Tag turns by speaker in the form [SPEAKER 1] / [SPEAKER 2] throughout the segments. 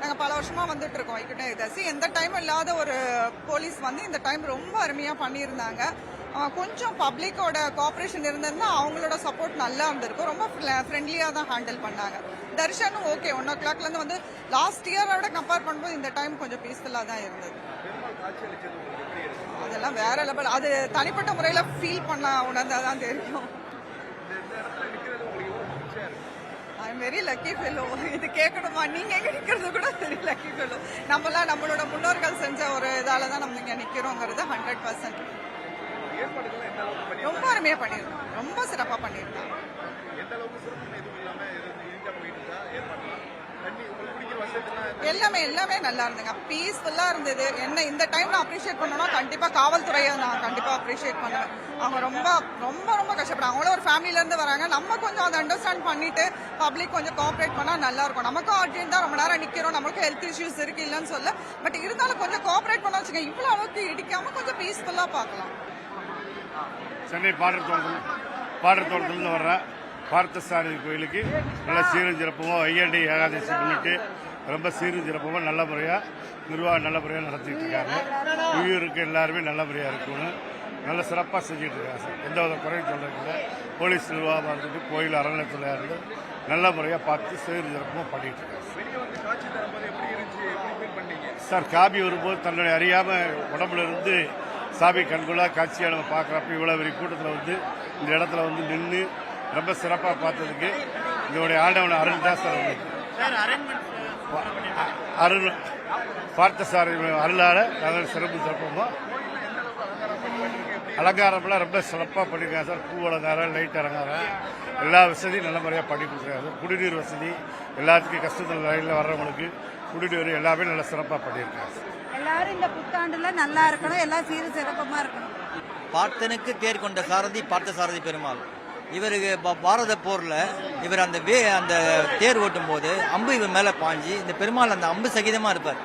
[SPEAKER 1] நாங்க பல வருஷமா வந்துட்டு இருக்கோம் வைகுண்டேசி. எந்த டைம் இல்லாத ஒரு போலீஸ் வந்து இந்த டைம் ரொம்ப அருமையா பண்ணியிருந்தாங்க. கொஞ்சம் பப்ளிக்கோட கோஆபரேஷன் இருந்ததுன்னா அவங்களோட சப்போர்ட் நல்லா இருந்திருக்கும். ரொம்ப ஃப்ரெண்ட்லியா தான் ஹேண்டில் பண்ணாங்க. தர்ஷனும் ஓகே 1 o'clockல இருந்து வந்து லாஸ்ட் இயரோட கம்பேர் பண்ணும்போது இந்த டைம் கொஞ்சம் பீஸ்ஃபுல்லா தான் இருந்தது. அதெல்லாம் வேற லெவல். அது தனிப்பட்ட முறையில ஃபீல் பண்ண உணர்ந்தாதான் தெரியும். I'm very lucky fellow. இது கேட்கணுமா? நீங்க எங்க நிக்கிறது கூட வெரி லக்கி ஃபெலோ. நம்மளாம் நம்மளோட முன்னோர்கள் செஞ்ச ஒரு இதால தான் நம்ம இங்க நிக்கிறோங்கிறது 100%. ரொம்ப அருமையா பண்ணிருக்கோம். ரொம்ப சிறப்பா பண்ணிருக்கோம். எல்லாமே எல்லாமே நல்லா இருந்துங்க. பீஸ்ஃபுல்லா இருந்தது. என்ன இந்த டைம்ல அப்ரிஷியேட் பண்ணணும்னா கண்டிப்பா காவல்துறையை நான் கண்டிப்பா அப்ரிஷியேட் பண்ணுவேன். அவங்க ரொம்ப ரொம்ப ரொம்ப கஷ்டப்படுறாங்க. அவங்களும் ஒரு ஃபேமிலில இருந்து வராங்க. நம்ம கொஞ்சம் அதை அண்டர்ஸ்டாண்ட் பண்ணிட்டு பப்ளிக் கொஞ்சம் கோஆபரேட் பண்ணா நல்லா இருக்கும். நமக்கும் ஆர்டின் தான் ரொம்ப நேரம் நிக்கிறோம். நமக்கும் ஹெல்த் இஷ்யூஸ் இருக்கு இல்லன்னு சொல்ல. பட் இருந்தாலும் கொஞ்சம் கோஆபரேட் பண்ண வச்சுங்க. இவ்வளவு அளவுக்கு இடிக்காம கொஞ்சம் பீஸ்ஃபுல்லா பார்க்கலாம்.
[SPEAKER 2] சென்னை பாடத்தோட்டத்திலிருந்து வர்ற பார்த்தசாரதி கோயிலுக்கு நல்ல சீரும் சிறப்புமாக ஐயண்டி ஏகாதசி முன்னிட்டு ரொம்ப சீரும் சிறப்புமாக நல்ல முறையாக நிர்வாகம் நல்ல முறையாக நடத்திட்டு இருக்காங்க. உயிருக்கு எல்லாருமே நல்ல முறையாக இருக்கணும். நல்ல சிறப்பாக செஞ்சுட்டு இருக்காங்க சார். எந்த வித குறையும் சொல்றதில்லை. போலீஸ் நிர்வாகமாக இருந்துட்டு கோயில் அறநிலையத்தில் இருந்து நல்ல முறையாக பார்த்து சீரும் சிறப்புமாக பண்ணிட்டு இருக்காங்க சார். காபி வரும்போது தன்னுடைய அறியாமல் உடம்புல இருந்து சாமி கண்கொள்ளா காட்சியாக நம்ம பார்க்குறப்ப இவ்வளோ பெரிய கூட்டத்தில் வந்து இந்த இடத்துல வந்து நின்று ரொம்ப சிறப்பாக பார்த்ததுக்கு இதோடைய ஆண்டவன அருள் தான் சார். அருள் பார்த்தசாரி அருளால் நாங்கள் சிறப்பு சிறப்போம். அலங்காரம்லாம் ரொம்ப சிறப்பாக பண்ணியிருக்காங்க சார். பூ அலங்காரம், லைட் அலங்காரம், எல்லா வசதியும் நல்ல முறையாக பண்ணி கொடுத்துருக்காங்க. குடிநீர் வசதி எல்லாத்துக்கும் கஷ்டத்தில் ரயிலில் வர்றவங்களுக்கு குடிநீர் எல்லாமே நல்ல சிறப்பாக பண்ணியிருக்காங்க சார்.
[SPEAKER 3] எல்லாரும் இந்த புத்தாண்டுல நல்லா இருக்கணும். எல்லாம் சீரும் சிறப்பமா இருக்கணும்.
[SPEAKER 4] பார்த்தனுக்கு தேர் கொண்ட சாரதி பார்த்தசாரதி பெருமாள். இவருக்கு பாரத போர்ல இவர் அந்த தேர் ஓட்டும் போது அம்பு இவர் மேல பாஞ்சு இந்த பெருமாள் அந்த அம்பு சகிதமா இருப்பார்.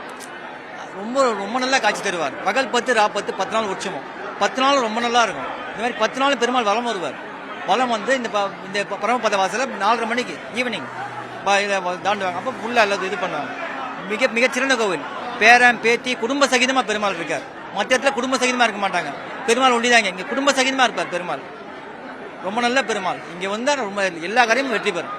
[SPEAKER 4] ரொம்ப ரொம்ப நல்லா காட்சி தருவார். பகல் 10 ரா 10 10 நாள் உற்சவம். 10 நாள் ரொம்ப நல்லா இருக்கும். இந்த மாதிரி 10 நாள் பெருமாள் வலம் வருவார். வலம் வந்து இந்த பரமபத வாசல 4:30 மணிக்கு ஈவினிங் தாண்டுவாங்க. அப்போ ஃபுல்லா எல்லாத்தையும் இது பண்ணுவாங்க. மிகச்சிறந்த கோவில். பேரன் பேத்தி குடும்ப சகிதமா பெருமாள் இருக்கார். மற்ற இடத்துல குடும்ப சகிதமா இருக்க மாட்டாங்க. பெருமாள் ஒண்டிதாங்க இங்க குடும்ப சகிதமா இருப்பார் பெருமாள். ரொம்ப நல்ல பெருமாள். இங்க வந்தா ரொம்ப எல்லா காரியமும் வெற்றி பெறும்.